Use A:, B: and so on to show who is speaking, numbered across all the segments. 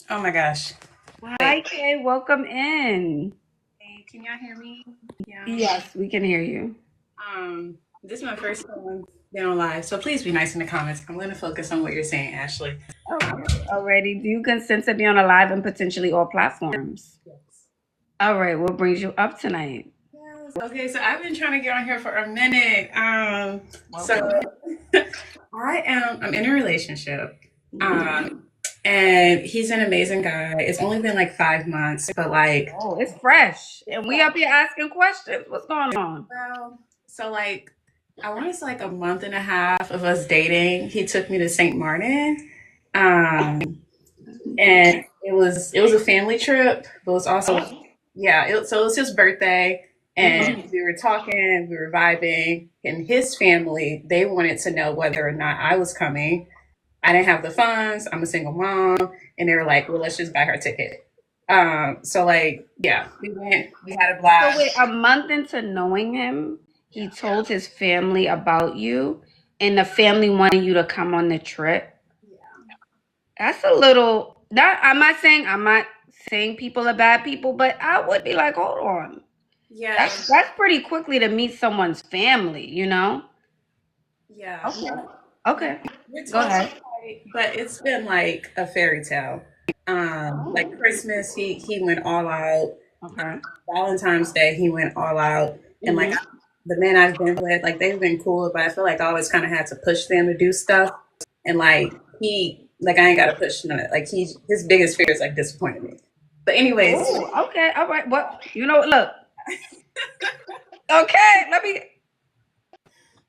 A: Oh my gosh.
B: Hi, Kay. Welcome in.
A: Hey, can y'all hear me? Yeah.
B: Yes, we can hear you.
A: This is my first time being on live, so please be nice in the comments. I'm going to focus on what you're saying, Ashley.
B: Okay. Alrighty. Do you consent to be on a live and potentially all platforms?
A: Yes.
B: All right. What brings you up tonight?
A: Yes. Okay, so I've been trying to get on here for a minute. So
B: Welcome.
A: I'm in a relationship.
B: Mhm.
A: Um, and he's an amazing guy. It's only been like 5 months, but like,
B: Oh, it's fresh, and we up here asking questions. What's going on?
A: well, so like, I want to say like a month and a half of us dating. He took me to St. Martin. Um, and it was a family trip, but it was also
B: Oh.
A: so it was his birthday, and
B: Mhm.
A: we were talking, we were vibing, and his family they wanted to know whether or not I was coming. I didn't have the funds. I'm a single mom, and they were like, "Well, let's just buy her ticket." So like, yeah, we went, we had a
B: So wait,
A: blast.
B: a month into knowing him, he told his family about you, and the family wanted you to come on the trip.
A: Yeah,
B: That's a little. That I'm not saying people are bad people, but I would be like, hold on.
A: yeah,
B: That's pretty quickly to meet someone's family, you know?
A: yeah.
B: Okay.
A: Yeah,
B: Okay.
A: we're
B: Go
A: talking,
B: ahead.
A: but it's been like a fairy tale. Like
B: Oh,
A: Christmas, he went all out.
B: okay.
A: Valentine's Day, he went all out. And like
B: Hmm.
A: the men I've been with, like they've been cool, but I feel like I always kind of had to push them to do stuff. And like I ain't got to push none of it. Like his biggest fear is like disappointing me. But anyways,
B: Oh, okay. All right. Well, look. Okay, let me.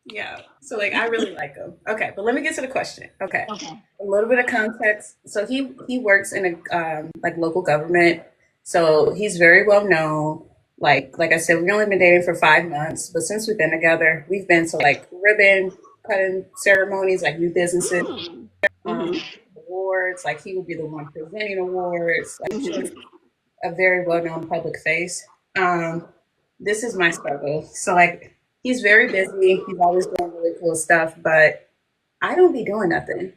A: yeah. So like I really like him. Okay, but let me get to the question. Okay,
B: Okay.
A: a little bit of context. So he works in a like local government. So he's very well known. Like I said, we've only been dating for 5 months, but since we've been together, we've been to like ribbon cutting ceremonies, like new businesses,
B: Mm.
A: um,
B: Hmm.
A: awards. Like he would be the one presenting awards. Like just
B: Hmm.
A: a very well known public face. Um, this is my struggle. So like he's very busy. He's always doing really cool stuff, but I don't be doing nothing.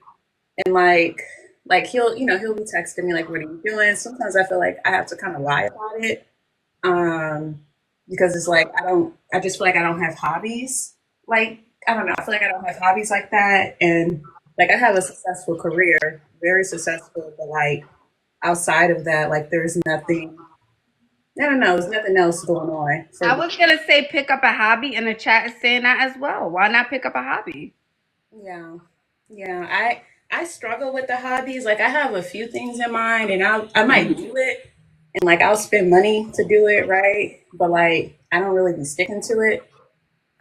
A: And like he'll be texting me like, "What are you doing?" Sometimes I feel like I have to kind of lie about it, um, because it's like I just feel like I don't have hobbies. Like I don't know. I feel like I don't have hobbies like that, and like I have a successful career, very successful, but like outside of that, like there's nothing. I don't know. There's nothing else going on
B: I
A: for me.
B: was gonna say pick up a hobby, and the chat is saying that as well. Why not pick up a hobby?
A: Yeah. Yeah. I struggle with the hobbies. Like I have a few things in mind and I might
B: Hmm.
A: do it and like I'll spend money to do it, right? But like I don't really be sticking to it.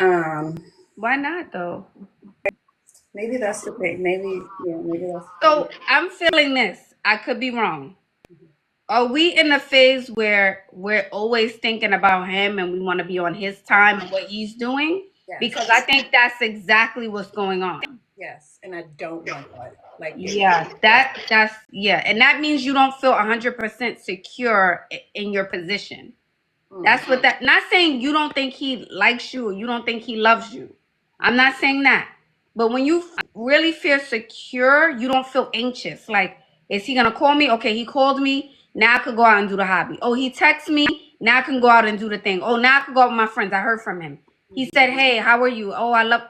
A: Um
B: Why not though?
A: Maybe that's the thing. Maybe that's the thing.
B: So I'm feeling this. I could be wrong. Are we in the phase where we're always thinking about him and we want to be on his time and what he's doing? Because I
A: Yes.
B: think that's exactly what's going on.
A: Yes. And I don't want that. Like it
B: Yeah, that's yeah, and that means you don't feel 100% secure in your position.
A: mm,
B: That's what that. Not saying you don't think he likes you or you don't think he loves you. I'm not saying that. But when you really feel secure, you don't feel anxious. Like, is he gonna call me? Okay, he called me. Now I could go out and do the hobby. Oh, he texts me. Now I can go out and do the thing. Oh, now I can go out with my friends. I heard from him. He said,
A: mhm,
B: "Hey, how are you? Oh, I love."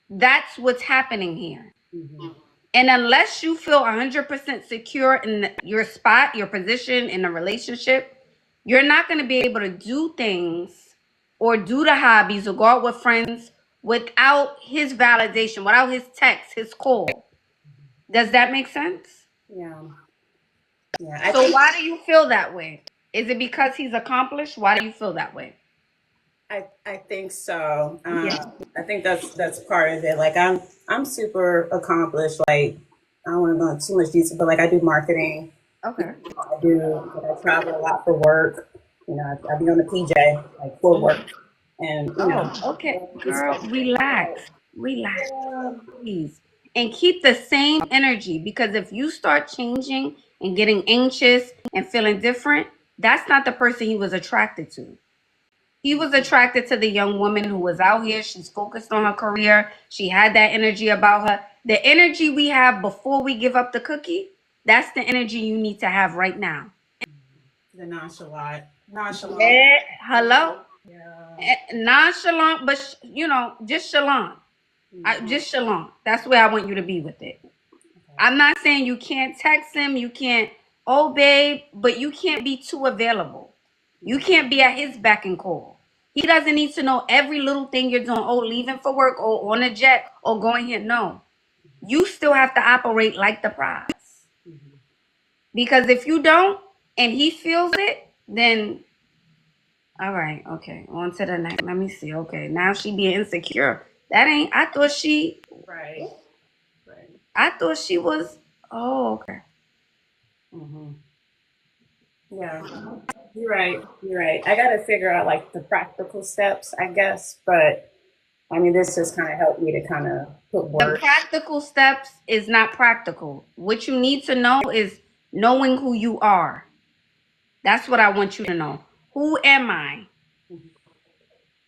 B: That's what's happening here.
A: mhm,
B: And unless you feel 100% secure in your spot, your position in a relationship, you're not going to be able to do things or do the hobbies or go out with friends without his validation, without his text, his call. Does that make sense?
A: yeah. Yeah.
B: So why do you feel that way? Is it because he's accomplished? Why do you feel that way?
A: I think so.
B: Yeah.
A: I think that's part of it. Like I'm super accomplished. Like I don't want to go into too much detail, but like I do marketing.
B: Okay.
A: I travel a lot for work. I be on the PJ like for work, and
B: Oh, okay.
A: it's
B: Girl, relax. Relax,
A: yeah,
B: please. And keep the same energy because if you start changing and getting anxious and feeling different, that's not the person he was attracted to. He was attracted to the young woman who was out here. She's focused on her career. She had that energy about her. The energy we have before we give up the cookie, That's the energy you need to have right now.
A: The nonchalant.
B: Yeah, hello.
A: Yeah.
B: Nonchalant, but just chalant. Just chalant. That's where I want you to be with it.
A: Okay.
B: I'm not saying you can't text him, you can't, oh babe, but you can't be too available. You can't be at his beck and call. He doesn't need to know every little thing you're doing. Oh, leaving for work, or on a jet, or going here. No, you still have to operate like the prize. Because if you don't, and he feels it, then all right, okay, on to the next. Let me see. Okay, now she being insecure. That ain't.
A: Right. Right.
B: I thought she was. Oh, okay.
A: Hmm. Yeah. You're right. You're right. I got to figure out like the practical steps, I guess. But I mean, this just kind of helped me to kind of put
B: The
A: words.
B: practical steps is not practical. What you need to know is knowing who you are. That's what I want you to know. Who am I?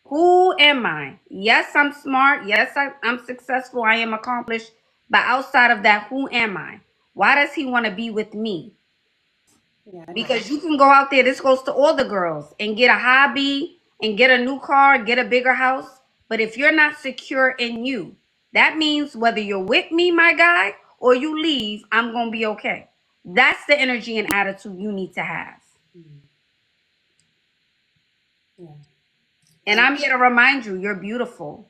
B: Who am I? Yes, I'm smart. Yes, I'm successful. I am accomplished. But outside of that, who am I? Why does he want to be with me?
A: Yeah, I know.
B: Because you can go out there, this goes to all the girls, and get a hobby and get a new car, get a bigger house. But if you're not secure in you, that means whether you're with me, my guy, or you leave, I'm going to be okay. That's the energy and attitude you need to have.
A: Yeah.
B: And
A: And
B: I'm here to remind you, you're beautiful.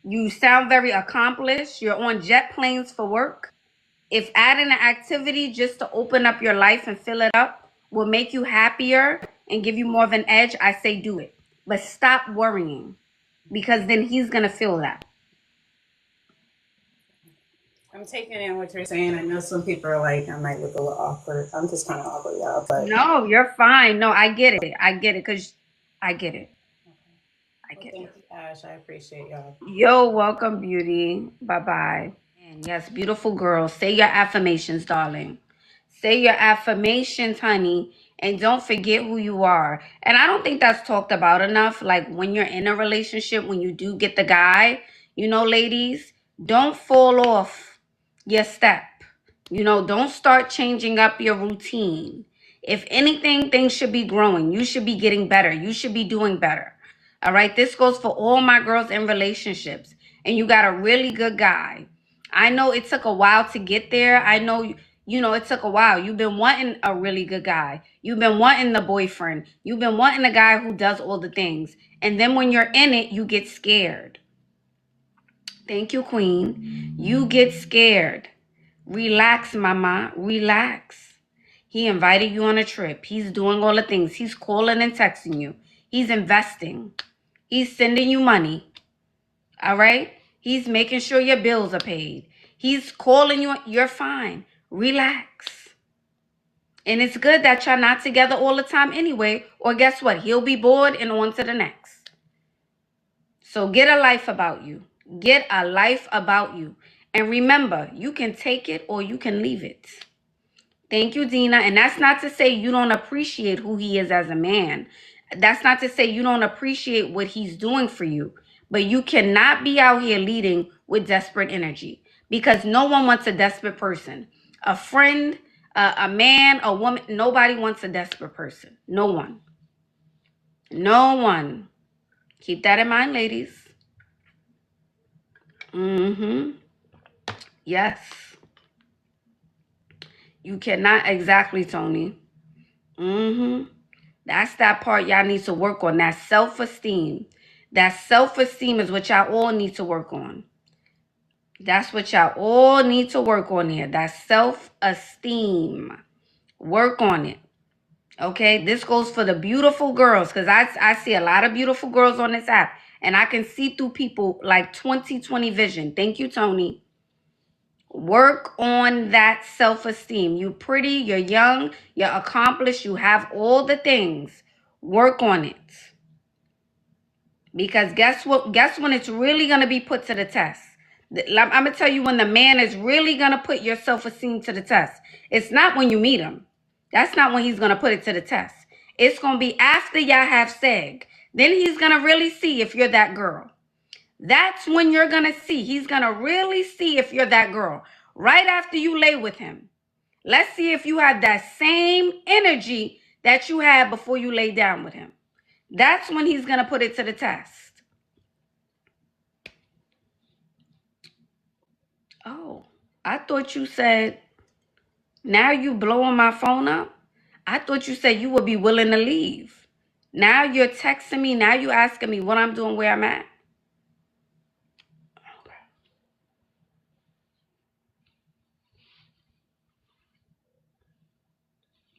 B: You sound very accomplished. You're on jet planes for work. If adding an activity just to open up your life and fill it up will make you happier and give you more of an edge, I say do it. But stop worrying, because then he's going to feel that.
A: I'm taking in what you're saying. I know some people are like, I might look a little awkward. I'm just kind of awkward, y'all. But
B: No, you're fine. No, I get it. I get it because I get it. I
A: well,
B: get
A: thank
B: it.
A: you, Ash. I appreciate y'all.
B: You're welcome, beauty. Bye bye. And yes, beautiful girl. Say your affirmations, darling. Say your affirmations, honey. And don't forget who you are. And I don't think that's talked about enough. Like when you're in a relationship, when you do get the guy, ladies, don't fall off your step. Don't start changing up your routine. If anything, things should be growing. You should be getting better. You should be doing better. All right. This goes for all my girls in relationships. And you got a really good guy. I know it took a while to get there. I know, it took a while. You've been wanting a really good guy. You've been wanting the boyfriend. You've been wanting a guy who does all the things. And then when you're in it, you get scared. Thank you, Queen. You get scared. Relax, mama. Relax. He invited you on a trip. He's doing all the things. He's calling and texting you. He's investing. He's sending you money. All right? He's making sure your bills are paid. He's calling you. You're fine. Relax. And it's good that y'all not together all the time anyway. Or guess what? He'll be bored and on to the next. So get a life about you. Get a life about you. And remember, you can take it or you can leave it. Thank you, Dina. And that's not to say you don't appreciate who he is as a man. That's not to say you don't appreciate what he's doing for you. But you cannot be out here leading with desperate energy, because no one wants a desperate person. A friend, a man, a woman, nobody wants a desperate person. No one. No one. Keep that in mind, ladies. Mm-hmm. Yes. You cannot, exactly, Tony. Mm-hmm. That's that part y'all need to work on. That self-esteem. That self-esteem is what y'all all need to work on. That's what y'all all need to work on here. That self-esteem. Work on it. Okay? This goes for the beautiful girls, because I see a lot of beautiful girls on this app. And I can see through people like 20/20 vision. Thank you, Tony. Work on that self-esteem. You pretty, you're young, you're accomplished, you have all the things. Work on it. Because guess what? Guess when it's really going to be put to the test. I'm going to tell you when the man is really going to put your self-esteem to the test. It's not when you meet him. That's not when he's going to put it to the test. It's going to be after y'all have seg. Then he's going to really see if you're that girl. That's when you're going to see. He's going to really see if you're that girl. Right after you lay with him. Let's see if you have that same energy that you had before you lay down with him. That's when he's going to put it to the test. Oh, I thought you said, now you blowing my phone up? I thought you said you would be willing to leave. Now you're texting me. Now you're asking me what I'm doing, where I'm at.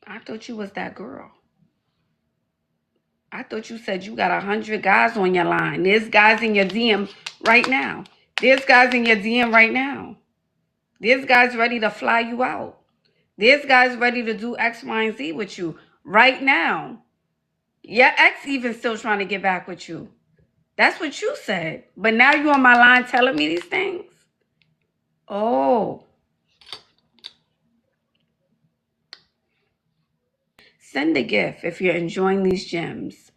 B: I thought you was that girl. I thought you said you got 100 guys on your line. There's guys in your DM right now. There's guys in your DM right now. There's guys ready to fly you out. There's guys ready to do X, Y, and Z with you right now. Your ex even still trying to get back with you. That's what you said. But now you on my line telling me these things? Oh. Send a GIF if you're enjoying these gems.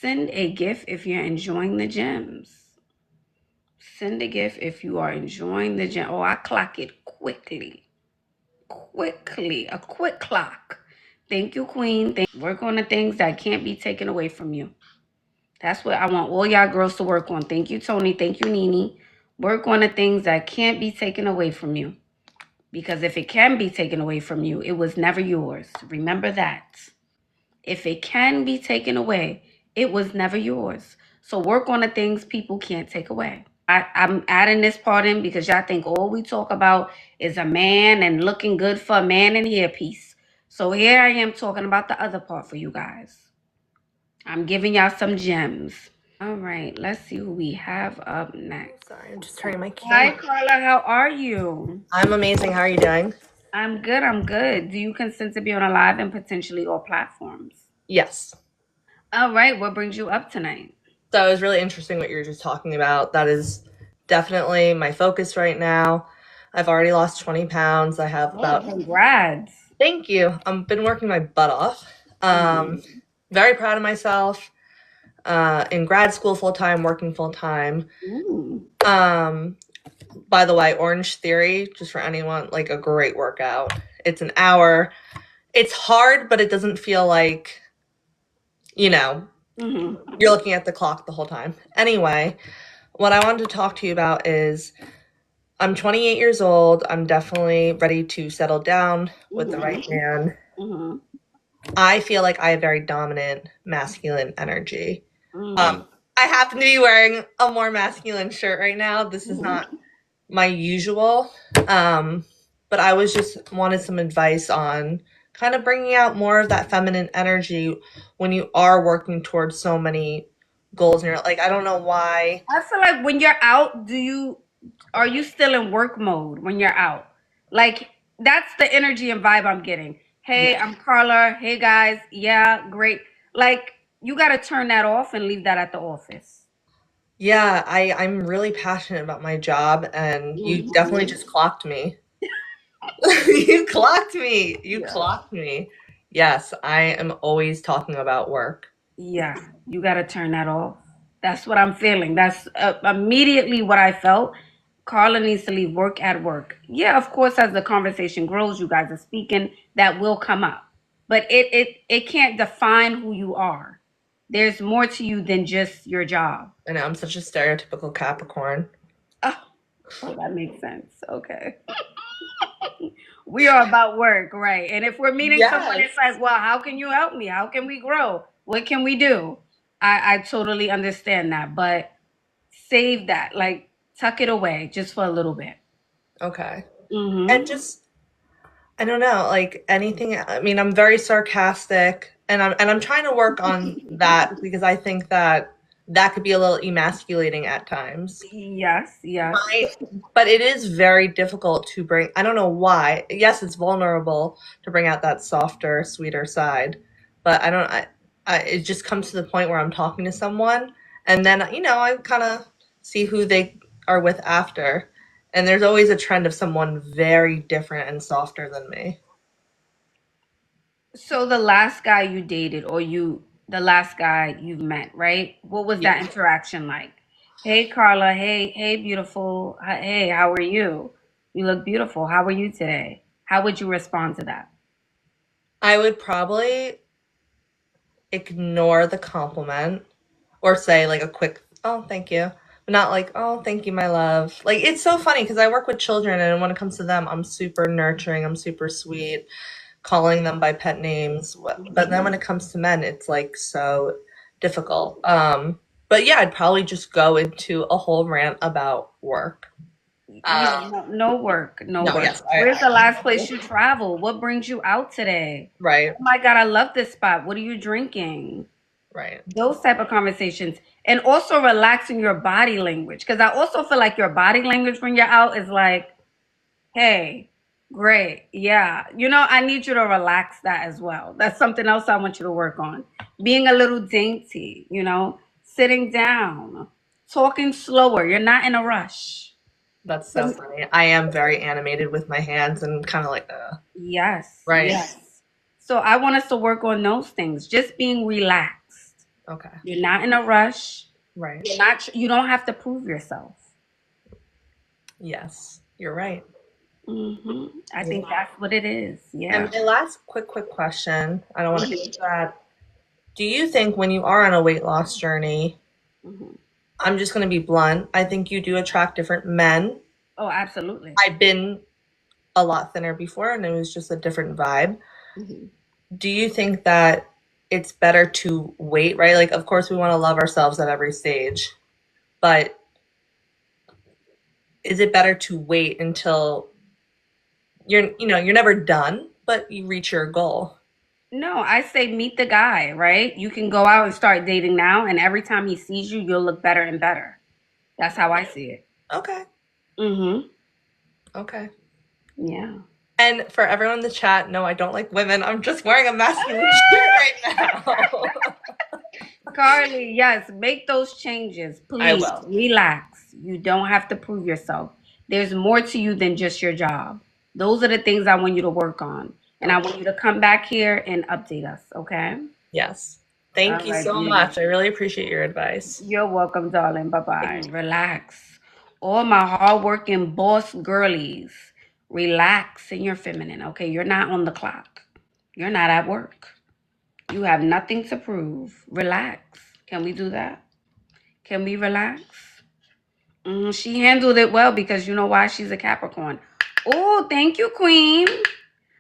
B: Send a GIF if you're enjoying the gems. Send a GIF if you are enjoying the gem. Oh, I clock it quickly. Quickly. A quick clock. Thank you, Queen. Work on the things that can't be taken away from you. That's what I want all y'all girls to work on. Thank you, Tony. Thank you, Nene. Work on the things that can't be taken away from you. Because if it can be taken away from you, it was never yours. Remember that. If it can be taken away, it was never yours. So work on the things people can't take away. I'm adding this part in because y'all think all we talk about is a man and looking good for a man and hairpiece. So here I am talking about the other part for you guys. I'm giving y'all some gems. All right, let's see who we have up next.
C: Sorry, I'm just turning my
B: Hi,
C: camera.
B: Carla. How are you?
C: I'm amazing. How are you doing?
B: I'm good. I'm good. Do you consent to be on a live and potentially all platforms?
C: Yes.
B: All right. What brings you up tonight?
C: So it was really interesting what you were just talking about. That is definitely my focus right now. I've already lost 20 pounds. I have
B: Oh,
C: about,
B: congrats.
C: thank you. I've been working my butt off. Very proud of myself. In grad school full time, working full time. By the way, Orange Theory, just for anyone, like a great workout. It's an hour. It's hard, but it doesn't feel like, you're looking at the clock the whole time. Anyway, what I wanted to talk to you about is I'm 28 years old. I'm definitely ready to settle down with the right man. I feel like I have very dominant masculine energy. I happen to be wearing a more masculine shirt right now. This is not my usual. But I was just wanted some advice on kind of bringing out more of that feminine energy when you are working towards so many goals. And you're like, I don't know why.
B: I feel like when you're out, are you still in work mode when you're out? Like that's the energy and vibe I'm getting. Hey,
C: Yeah.
B: I'm Carla. Hey guys. Yeah, great. Like you got to turn that off and leave that at the office.
C: Yeah, I'm really passionate about my job, and you definitely just clocked me. You clocked me. You clocked me. Yes, I am always talking about work.
B: Yeah, you got to turn that off. That's what I'm feeling. That's immediately what I felt. Carla needs to leave work at work. Yeah, of course, as the conversation grows, you guys are speaking, that will come up. But it can't define who you are. There's more to you than just your job.
C: I know I'm such a stereotypical Capricorn.
B: Oh, that makes sense. Okay. We are about work, right? And if we're meeting someone that
C: Yes.
B: says, well, how can you help me? How can we grow? What can we do? I totally understand that. But save that. Like tuck it away just for a little bit.
C: Okay. And
B: Mm-hmm.
C: just I don't know, like anything. I mean, I'm very sarcastic, and I'm trying to work on that because I think that that could be a little emasculating at times.
B: Yes, yes.
C: But it is very difficult to bring. I don't know why. Yes, it's vulnerable to bring out that softer, sweeter side, but I don't. It just comes to the point where I'm talking to someone, and then I kind of see who they are with after, and there's always a trend of someone very different and softer than me.
B: So the last guy you dated or the last guy you've met, right? What was that
C: Yeah.
B: interaction like? Hey Carla, hey, hey beautiful. Hey, how are you? You look beautiful. How are you today? How would you respond to that?
C: I would probably ignore the compliment or say like a quick, oh, thank you. But not like, oh, thank you, my love. Like, it's so funny because I work with children, and when it comes to them, I'm super nurturing, I'm super sweet, calling them by pet names. But then when it comes to men, it's like so difficult. But yeah, I'd probably just go into a whole rant about work.
B: No work. No
C: No,
B: work.
C: yes,
B: Where's the last place you travel? What brings you out today?
C: right,
B: Oh my God, I love this spot. What are you drinking?
C: right.
B: Those type of conversations. And also relaxing your body language. Because I also feel like your body language when you're out is like, hey, great. Yeah. I need you to relax that as well. That's something else I want you to work on. Being a little dainty, sitting down, talking slower. You're not in a rush.
C: That's so funny. I am very animated with my hands and kind of like,
B: Yes.
C: right.
B: Yes. So I want us to work on those things. Just being relaxed.
C: Okay.
B: You're not in a rush.
C: Right.
B: You don't have to prove yourself.
C: Yes, you're right.
B: I think that's what it is. Yeah.
C: And my last quick question, I don't want to get into that. Do you think when you are on a weight loss journey, I'm just going to be blunt, I think you do attract different men.
B: Oh, absolutely.
C: I've been a lot thinner before and it was just a different vibe. Do you think that it's better to wait, right? Like, of course, we want to love ourselves at every stage, but is it better to wait until you're never done, but you reach your goal?
B: No, I say meet the guy, right? You can go out and start dating now, and every time he sees you, you'll look better and better. That's how I see it.
C: Okay. Okay.
B: Yeah.
C: And for everyone in the chat, no, I don't like women. I'm just wearing a masculine shirt right now.
B: Carly, yes, make those changes. Please
C: I will.
B: relax. You don't have to prove yourself. There's more to you than just your job. Those are the things I want you to work on. And I want you to come back here and update us, okay?
C: Yes. Thank you so much. I really appreciate your advice.
B: You're welcome, darling. Bye-bye. Relax. All my hardworking boss girlies, relax and you're feminine, okay? You're not on the clock. You're not at work. You have nothing to prove. Relax. Can we do that? Can we relax? She handled it well because you know why? She's a Capricorn. Oh, thank you, Queen.